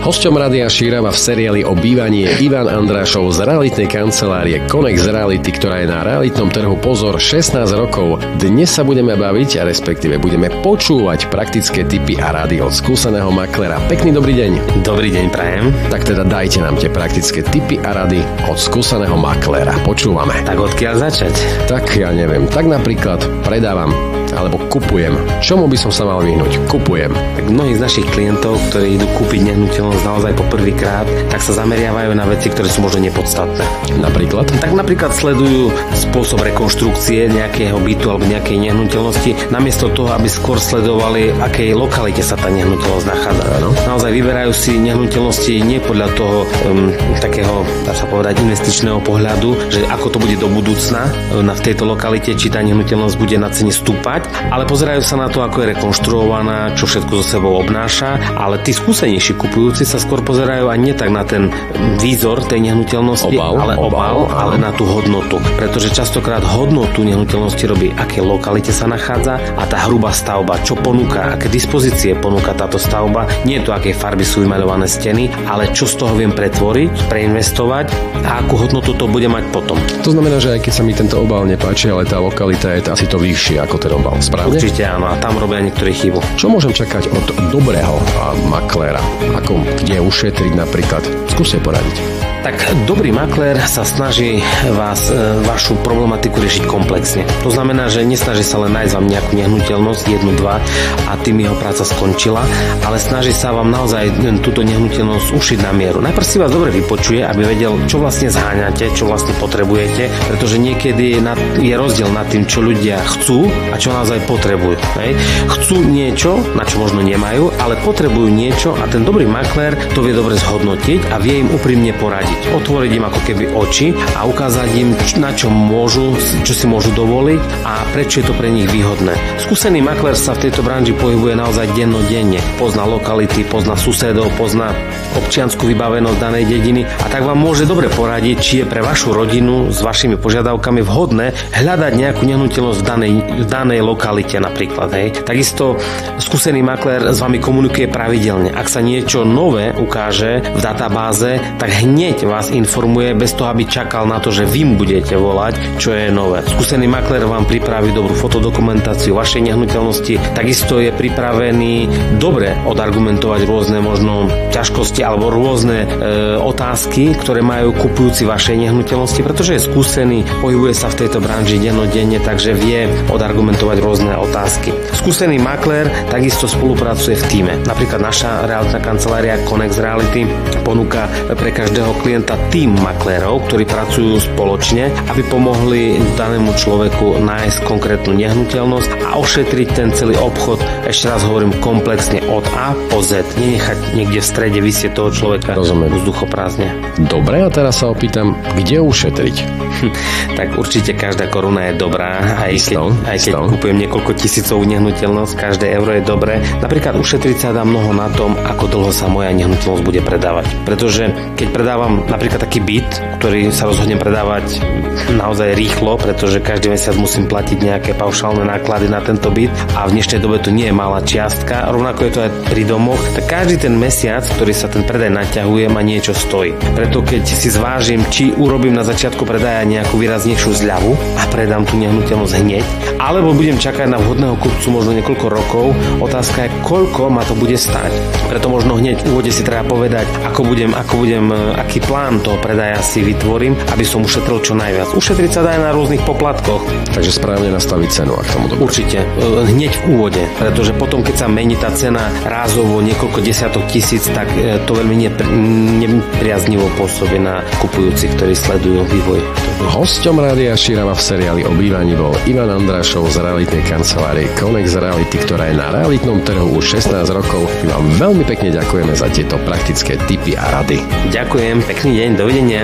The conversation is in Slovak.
Hosťom Rádia Šírava v seriáli o bývaní je Ivan Andrášov z realitnej kancelárie Konex Reality, ktorá je na realitnom trhu pozor 16 rokov. Dnes sa budeme baviť, respektíve budeme počúvať praktické tipy a rady od skúseného maklera. Pekný dobrý deň. Dobrý deň, prajem. Tak teda dajte nám tie praktické tipy a rady od skúseného maklera. Počúvame. Tak odkiaľ začať? Tak ja neviem. Tak napríklad predávam alebo kupujem. Čomu by som sa mal vyhnúť? Kupujem. Tak mnohí z našich klientov, ktorí idú kúpiť nehnuteľnosť naozaj po prvýkrát, tak sa zameriavajú na veci, ktoré sú možno nepodstatné. Napríklad? Tak napríklad sledujú spôsob rekonštrukcie nejakého bytu alebo nejakej nehnuteľnosti, namiesto toho, aby skôr sledovali, akej lokalite sa tá nehnuteľnosť nachádza. Áno. Naozaj vyberajú si nehnuteľnosti nie podľa toho takého, dá sa povedať, investičného pohľadu, že ako to bude do budúcna v tejto lokalite, či tá nehnuteľnosť bude na cene stúpať, ale pozerajú sa na to, ako je rekonštruovaná, čo všetko so sebou obnáša, ale tí skúsenejší kupujúci sa skôr pozerajú aj nie tak na ten výzor tej nehnuteľnosti, ale na tú hodnotu. Pretože častokrát hodnotu nehnuteľnosti robí, aké lokalite sa nachádza a tá hrubá stavba, čo ponúka, aké dispozície ponúka táto stavba, nie je to, aké farby sú vymaľované steny, ale čo z toho viem pretvoriť, preinvestovať a akú hodnotu to bude mať potom. To znamená, že aj keď sa mi tento obal nepáči, ale tá lokalita je asi to vyššie ako ten obal. Správne? Určite áno, a tam robia niektorí chybu. Čo môžem čakať od dobrého makléra? Ako kde ušetriť napríklad? Skúste poradiť. Tak dobrý maklér sa snaží vašu problematiku riešiť komplexne. To znamená, že nesnaží sa len nájsť vám nejakú nehnuteľnosť, 1, 2 a tým jeho práca skončila, ale snaží sa vám naozaj túto nehnuteľnosť ušiť na mieru. Najprv si vás dobre vypočuje, aby vedel, čo vlastne zháňate, čo vlastne potrebujete, pretože niekedy je rozdiel nad tým, čo ľudia chcú a čo naozaj potrebujú. Chcú niečo, na čo možno nemajú, ale potrebujú niečo a ten dobrý maklér to vie dobre zhodnotiť a vie im úprimne poradiť. Otvoriť im ako keby oči a ukázať im, na čo môžu, čo si môžu dovoliť a prečo je to pre nich výhodné. Skúsený maklér sa v tejto branži pohybuje naozaj dennodenne. Pozná lokality, pozná susedov, pozná občiansku vybavenosť danej dediny a tak vám môže dobre poradiť, či je pre vašu rodinu s vašimi požiadavkami vhodné hľadať nejakú nehnuteľnosť v danej lokalite napríklad. Takisto skúsený maklér s vami komunikuje pravidelne. Ak sa niečo nové ukáže v databáze, tak hneď vás informuje bez toho, aby čakal na to, že vy mu budete volať, čo je nové. Skúsený maklér vám pripraví dobrú fotodokumentáciu vašej nehnuteľnosti, takisto je pripravený dobre odargumentovať rôzne možno ťažkosti alebo rôzne otázky, ktoré majú kupujúci vašej nehnuteľnosti, pretože je skúsený, pohybuje sa v tejto branži dennodenne, takže vie odargumentovať rôzne otázky. Skúsený maklér takisto spolupracuje v tíme. Napríklad naša realitná kancelária Konex Reality ponúka pre každého klienta tím maklérov, ktorí pracujú spoločne, aby pomohli danému človeku nájsť konkrétnu nehnuteľnosť a ošetriť ten celý obchod, ešte raz hovorím, komplexne od A po Z. Nenechať niekde v strede visieť toho človeka vzduchoprázdne. Dobre, a teraz sa opýtam, kde ušetriť? Tak určite každá koruna je dobrá, aj keď kúpujem niekoľko tisícovú nehnuteľnosť, každé euro je dobré. Napríklad ušetriť sa dá mnoho na tom, ako dlho sa moja nehnuteľnosť bude predávať. Pretože keď predávam napríklad taký byt, ktorý sa rozhodnem predávať naozaj rýchlo, pretože každý mesiac musím platiť nejaké paušálne náklady na tento byt a v dnešnej dobe to nie je malá čiastka, rovnako je to aj pri domoch, tak každý ten mesiac, ktorý sa ten predaj naťahuje, ma niečo stojí. Preto keď si zvážim, či urobím na začiatku predaja nejakú výraznejšiu zľavu a predám tú nehnuteľnosť hneď, alebo budem čakať na vhodného kupcu možno niekoľko rokov, otázka je, koľko ma to bude stáť. Preto možno hneď v úvode si treba povedať, aký plán toho predaja si vytvorím, aby som ušetril čo najviac. Ušetriť sa dá aj na rôznych poplatkoch. Takže správne nastaviť cenu, ak tomu dobre. Určite, hneď v úvode, pretože potom, keď sa mení tá cena rázovo niekoľko desiatok tisíc, tak to veľmi nepriaznivo pôsobí na kupujúcich, ktorí sledujú vývoj. Hosťom Rádia Šírava v seriáli o bývaní bol Ivan Andrášov z realitnej kancelárie Konex Reality, ktorá je na realitnom trhu už 16 rokov. My vám veľmi pekne ďakujeme za tieto praktické tipy a rady. Ďakujem, pekný deň, dovidenia.